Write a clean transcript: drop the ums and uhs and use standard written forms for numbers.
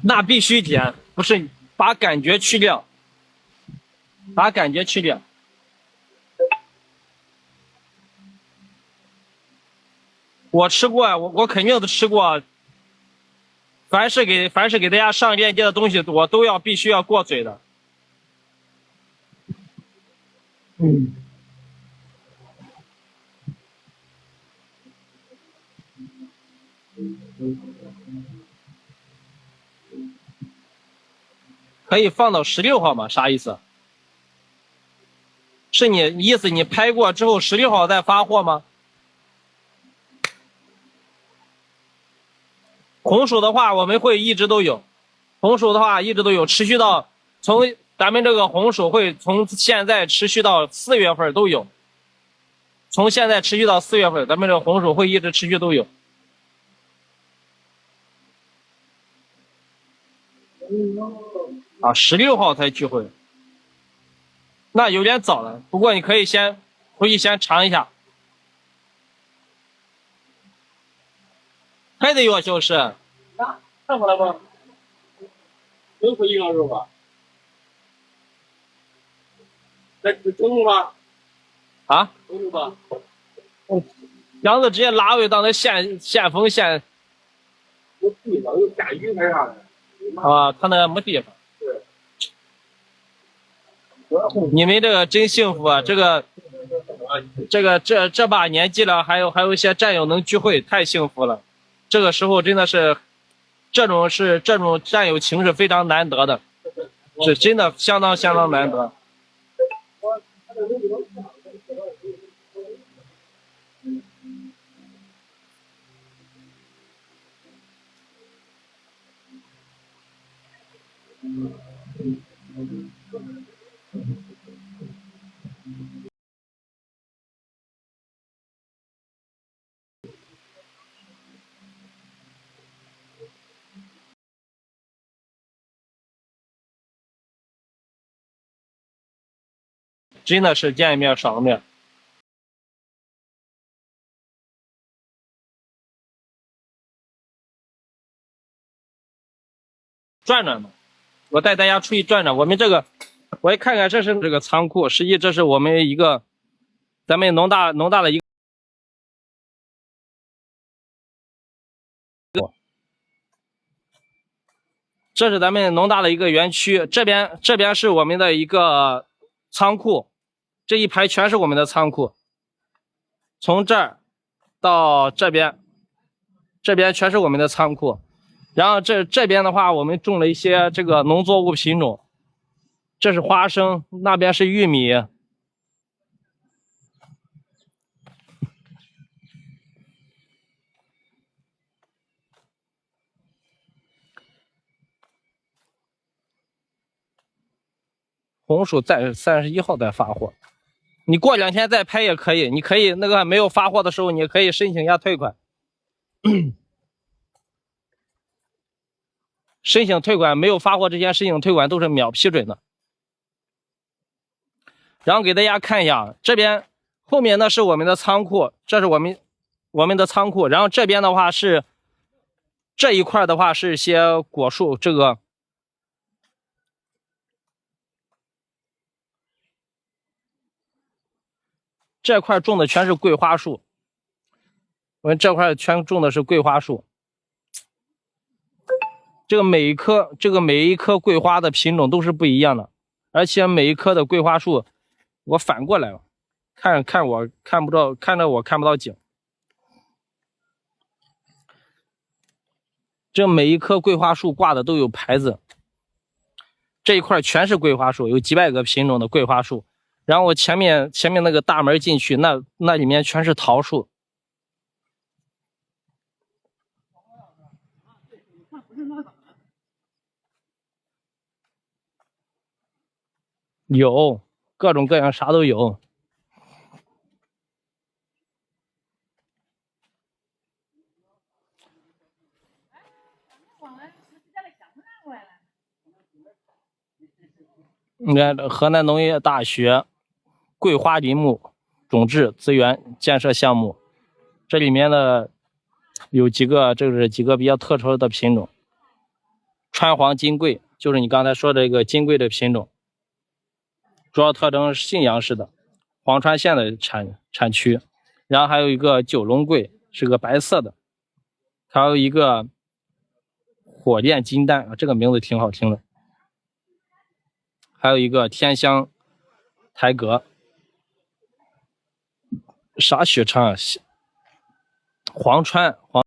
那必须减，不是把感觉去掉，把感觉去掉。我吃过，我肯定都吃过。凡是给大家上链接的东西，我都必须要过嘴的。可以放到16号吗？啥意思？是你意思你拍过之后16号再发货吗？红薯的话，我们会一直都有。红薯的话一直都有，持续到从咱们这个红薯会从现在持续到4月份都有。从现在持续到4月份，咱们这个红薯会一直持续都有。啊，16号才聚会，那有点早了。不过你可以先回去先尝一下。还得1个小时。啊，看过来吗？能回1个肉吧？那中午吧？啊？中午吧？杨子直接拉回当那现封现。没地方，又下雨还是啥的？啊，他那没地方。对。你们这个真幸福啊！这把年纪了，还有一些战友能聚会，太幸福了。这个时候真的是，这种战友情是非常难得的，是真的相当难得。真的是见一面少一面。转转吧，我带大家出去转转。我们这个，我一看看，这是这个仓库，实际这是我们一个，咱们农大的一个。这是咱们农大的一个园区，这边是我们的一个仓库，这一排全是我们的仓库，从这儿到这边全是我们的仓库。然后这边的话，我们种了一些这个农作物品种，这是花生，那边是玉米。红薯在31号再发货，你过2天再拍也可以。你可以那个没有发货的时候，你可以申请一下退款。申请退款，没有发货之前申请退款都是秒批准的。然后给大家看一下，这边后面呢是我们的仓库，这是我们的仓库。然后这边的话是这一块的话是一些果树，这块种的全是桂花树，我们这块全种的是桂花树。这个每一棵桂花的品种都是不一样的，而且每一棵的桂花树，我反过来了，看我看不到，看着我看不到景。这每一棵桂花树挂的都有牌子，这一块全是桂花树，有几百个品种的桂花树。然后我前面那个大门进去，那里面全是桃树。有各种各样，啥都有。你看，河南农业大学桂花林木种质资源建设项目，这里面的有几个，这是几个比较特殊的品种。川黄金桂就是你刚才说的这个金桂的品种，主要特征是信阳市的黄川县的产区。然后还有一个九龙桂，是个白色的，还有一个火炼金丹啊，这个名字挺好听的。还有一个天香台阁，啥雪川啊？黄川